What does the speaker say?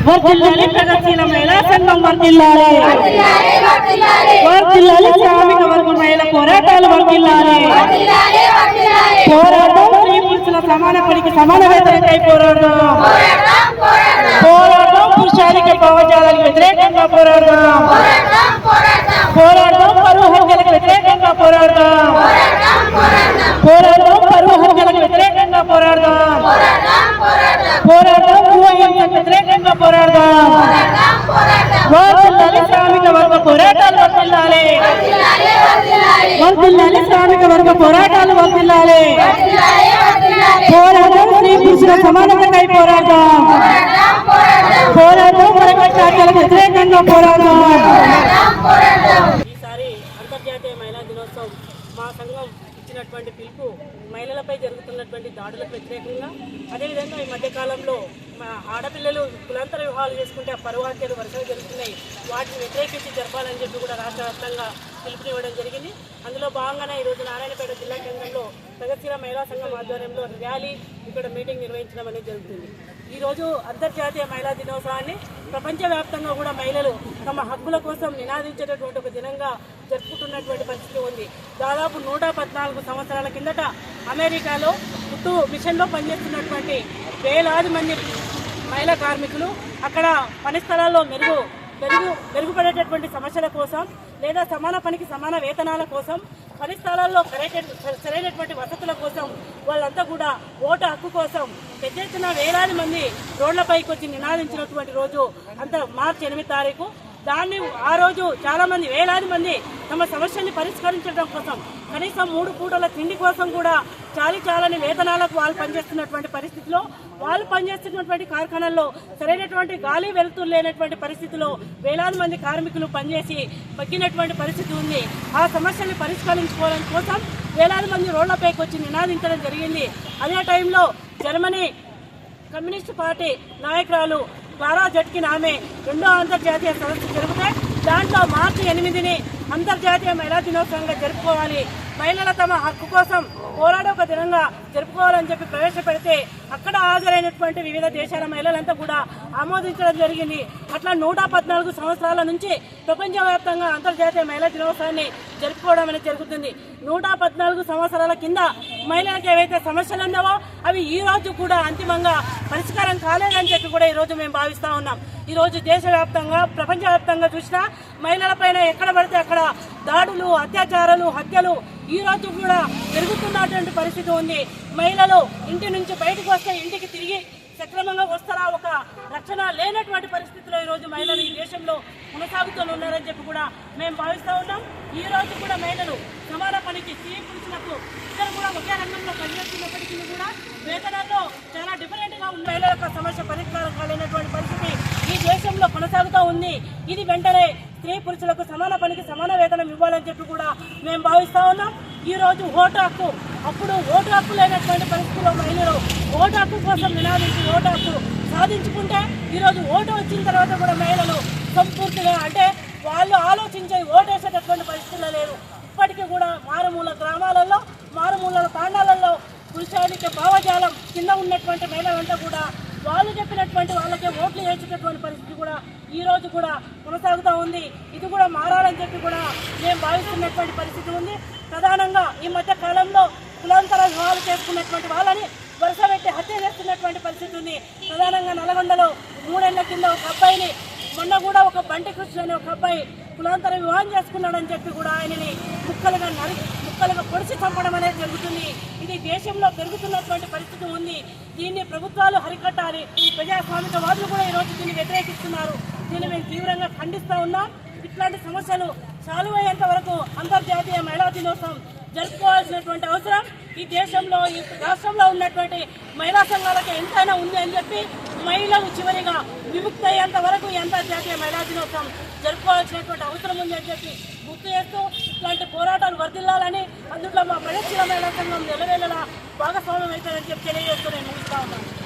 వర్ధిల్లాలి ప్రగతిశీల మహిళా సంఘం వర్ధిల్లాలి, వర్ధిల్లాలి శ్రామిక వర్గ మహిళా పోరాటాలు వర్ధిల్లాలి, పోరాటం స్త్రీ పురుషుల సమాన పనికి సమాన వేతనకై పోరాడదాం, పోరాటం పురుషాధిక భావజాలకు వ్యతిరేకంగా పోరాడదాం, పోరాటం పరువు హత్యలకు వ్యతిరేకంగా పోరాడదాం, పోరాటం పరువు హత్యలకు వ్యతిరేకంగా పోరాడదాం, పోరాటం భూహింసకు వ్యతిరేకంగా పోరాడదాం, వర్ధిల్లాలి శ్రామిక వర్గ పోరాటాలు వర్ధిల్లాలి, వర్ధిల్లాలి శ్రామిక వర్గ పోరాటాలు వర్ధిల్లాలి, పోరాటం స్త్రీ పురుషుల సమానతకై పోరాడదాం, పోరాటం పరకట్టాలకు వ్యతిరేకంగా పోరాడదాం. ఈసారి అంతర్జాతీయ మహిళా దినోత్సవం మా సంఘం ఇచ్చినటువంటి పిలుపు మహిళలపై జరుగుతున్నటువంటి దాడులకు వ్యతిరేకంగా, అదేవిధంగా ఈ మధ్యకాలంలో ఆడపిల్లలు కులాంతర వివాహాలు చేసుకుంటే ఆ పరువు హత్యలు వరుసగా జరుగుతున్నాయి, వాటిని వ్యతిరేకించి జరపాలని చెప్పి కూడా రాష్ట్ర వ్యాప్తంగా పిలుపునివ్వడం జరిగింది. అందులో భాగంగానే ఈరోజు నారాయణపేట జిల్లా కేంద్రంలో ప్రగతిశీల మహిళా సంఘం ఆధ్వర్యంలో ర్యాలీ, ఇక్కడ మీటింగ్ నిర్వహించడం అనేది జరుగుతుంది. ఈరోజు అంతర్జాతీయ మహిళా దినోత్సవాన్ని ప్రపంచవ్యాప్తంగా కూడా మహిళలు తమ హక్కుల కోసం నినాదించేటటువంటి ఒక దినంగా జరుపుకుంటున్నటువంటి పరిస్థితి ఉంది. దాదాపు 114 సంవత్సరాల కిందట అమెరికాలో కుట్టు మిషన్లో పనిచేస్తున్నటువంటి వేలాది మంది మహిళా కార్మికులు అక్కడ పని స్థలాల్లో మెరుగుపడేటటువంటి సమస్యల కోసం లేదా సమాన పనికి సమాన వేతనాల కోసం, పని స్థలాల్లో సరైనటువంటి వసతుల కోసం వాళ్ళంతా కూడా ఓటు హక్కు కోసం పెద్ద ఎత్తున వేలాది మంది రోడ్లపైకి వచ్చి నినాదించినటువంటి రోజు మార్చి 8 తారీఖు. ఆ రోజు చాలా మంది వేలాది మంది తమ సమస్యల్ని పరిష్కరించడం కోసం, కనీసం 3 పూటల తిండి కోసం కూడా చాలని వేతనాలకు వాళ్ళు పనిచేస్తున్నటువంటి పరిస్థితిలో, వాళ్ళు పనిచేస్తున్నటువంటి కార్ఖానాల్లో సరైనటువంటి గాలి వెలుతురు లేనటువంటి పరిస్థితిలో వేలాది మంది కార్మికులు పనిచేసి పగ్గినటువంటి పరిస్థితి ఉంది. ఆ సమస్యల్ని పరిష్కరించుకోవడం కోసం వేలాది మంది రోడ్లపైకి వచ్చి నినాదించడం జరిగింది. అదే టైంలో జర్మనీ కమ్యూనిస్టు పార్టీ నాయకురాలు క్లారా జెట్కిన్ ఆమె 2వ అంతర్జాతీయ సదస్సు జరిగితే దాంట్లో మార్చి 8ని అంతర్జాతీయ మహిళా దినోత్సవంగా జరుపుకోవాలి, మహిళల తమ హక్కు కోసం పోరాడే ఒక దినంగా జరుపుకోవాలని చెప్పి ప్రవేశపెడితే అక్కడ హాజరైనటువంటి వివిధ దేశాల మహిళలంతా కూడా ఆమోదించడం జరిగింది. అట్లా 114 సంవత్సరాల నుంచి ప్రపంచవ్యాప్తంగా అంతర్జాతీయ మహిళా దినోత్సవాన్ని జరుపుకోవడం అనేది జరుగుతుంది. 114 సంవత్సరాల కింద మహిళలకు ఏవైతే సమస్యలు ఉన్నావో అవి ఈ రోజు కూడా అంతిమంగా పరిష్కారం కాలేదని చెప్పి కూడా ఈ రోజు మేము భావిస్తా ఉన్నాం. ఈ రోజు దేశవ్యాప్తంగా ప్రపంచవ్యాప్తంగా చూసినా మహిళలపైన ఎక్కడ పడితే అక్కడ దాడులు, అత్యాచారాలు, హత్యలు ఈ రోజు కూడా పెరుగుతున్నటువంటి పరిస్థితి ఉంది. మహిళలు ఇంటి నుంచి బయటకు వస్తే ఇంటికి తిరిగి సక్రమంగా వస్తారా, ఒక రక్షణ లేనటువంటి పరిస్థితిలో ఈ రోజు మహిళలు ఈ దేశంలో కొనసాగుతున్నారని చెప్పి కూడా మేము భావిస్తూ ఉన్నాం. ఈ రోజు కూడా మహిళలు సమాన పనికి స్త్రీ పురుషులకు ఇద్దరు కూడా ఒకే రంగంలో పనిచేస్తున్నప్పటికీ కూడా వేతనాల్లో చాలా డిఫరెంట్ గా ఉన్న మహిళల యొక్క సమస్య పరిష్కారం కాలేనటువంటి పరిస్థితి ఈ దేశంలో కొనసాగుతూ ఉంది. ఇది వెంటనే స్త్రీ పురుషులకు సమాన పనికి సమాన వేతనం ఇవ్వాలని చెప్పి కూడా మేము భావిస్తా ఉన్నాం. ఈ రోజు ఓటు హక్కు, అప్పుడు ఓటు హక్కు లేనటువంటి పరిస్థితుల్లో మహిళలు ఓటు హక్కు కోసం నినాదించి ఓటు హక్కు సాధించుకుంటే ఈరోజు ఓటు వచ్చిన తర్వాత కూడా మహిళలు సంపూర్తిగా అంటే వాళ్ళు ఆలోచించే ఓటు వేసేటటువంటి పరిస్థితుల్లో లేరు. ఇప్పటికీ కూడా మారుమూల గ్రామాలలో, మారుమూల తాండాలలో పురుషాధిక భావజాలం కింద ఉన్నటువంటి మహిళలంతా కూడా వాళ్ళు చెప్పినటువంటి వాళ్ళకే ఓట్లు వేసేటటువంటి పరిస్థితి కూడా ఈ రోజు కూడా కొనసాగుతూ ఉంది. ఇది కూడా మారాలని చెప్పి కూడా మేము భావిస్తున్నటువంటి పరిస్థితి ఉంది. ప్రధానంగా ఈ మధ్య కాలంలో కులాంతర వివాహాలు చేసుకున్నటువంటి వాళ్ళని వరుస పెట్టి హత్య చేస్తున్నటువంటి పరిస్థితి ఉంది. ప్రధానంగా నల్గొండలో 3 ఏళ్ల కింద ఒక అబ్బాయిని, మొన్న కూడా ఒక బంటి కృష్ణ అనే ఒక అబ్బాయి కులాంతర వివాహం చేసుకున్నాడని చెప్పి కూడా ఆయనని ముక్కలుగా పొడిచి చంపడం అనేది జరుగుతుంది. ఇది దేశంలో పెరుగుతున్నటువంటి పరిస్థితి ఉంది. దీన్ని ప్రభుత్వాలు హరికట్టాలి. ప్రజాస్వామికవాదులు కూడా ఈరోజు దీన్ని వ్యతిరేకిస్తున్నారు. దీన్ని మేము తీవ్రంగా ఖండిస్తూ ఉన్నాం. ఇట్లాంటి సమస్యలు సాల్వ్ అయ్యేంత వరకు అంతర్జాతీయ మహిళా దినోత్సవం జరుపుకోవాల్సినటువంటి అవసరం ఈ దేశంలో ఈ రాష్ట్రంలో ఉన్నటువంటి మహిళా సంఘాలకు ఎంతైనా ఉంది అని చెప్పి మహిళలు చివరిగా విముక్తి అయ్యేంత వరకు ఈ అంతర్జాతీయ మహిళా దినోత్సవం జరుపుకోవాల్సినటువంటి అవసరం ఉంది అని చెప్పి గుర్తు చేస్తూ ఇట్లాంటి పోరాటాలు వర్ధిల్లాలని అందులో మా ప్రగతిశీల మహిళా సంఘం నెలవేళలా భాగస్వామ్యం అవుతుందని చెప్పి తెలియజేస్తూ నేను ముగిస్తా ఉన్నాను.